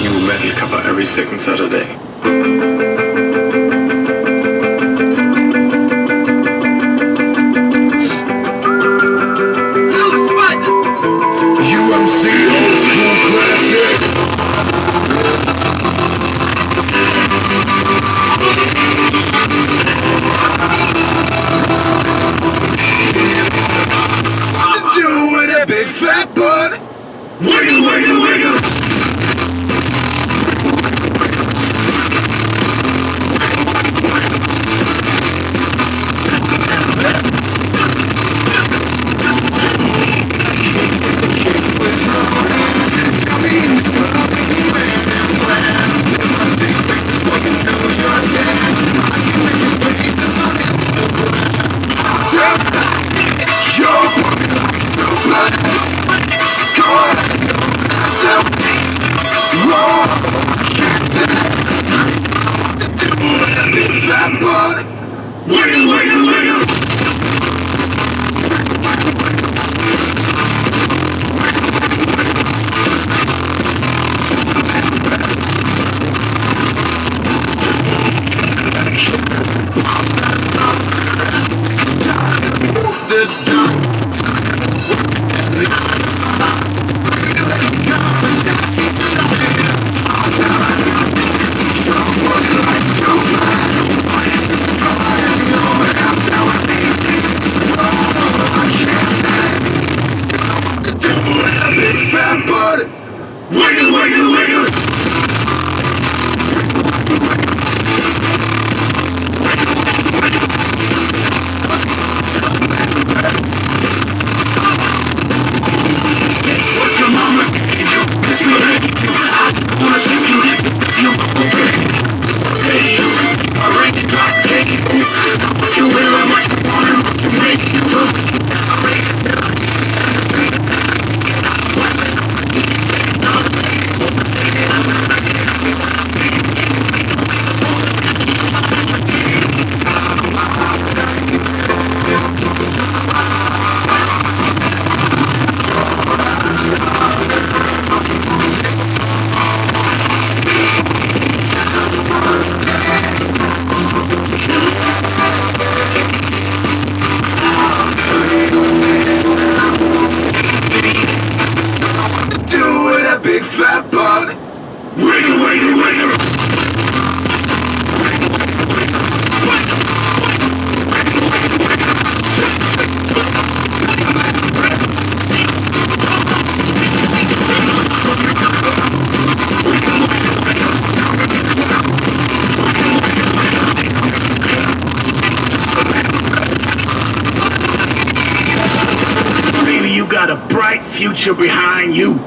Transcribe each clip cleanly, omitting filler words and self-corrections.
new metal cover every second Saturday. UMC old school classic. Do with a big fat butt. Wiggle, wiggle, wiggle. Wiggle, wiggle, wiggle. This time. Big fat butt. Wiggle, wiggle, wiggle. What's your mama? It's your head. I wanna see you lick you. Hey, I ring it, drop, take it. What you will and what you want and what you make you do. Big fat bug. Wiggle, wiggle, wiggle. Baby, you got a bright future behind you.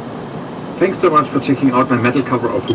Thanks so much for checking out my metal cover of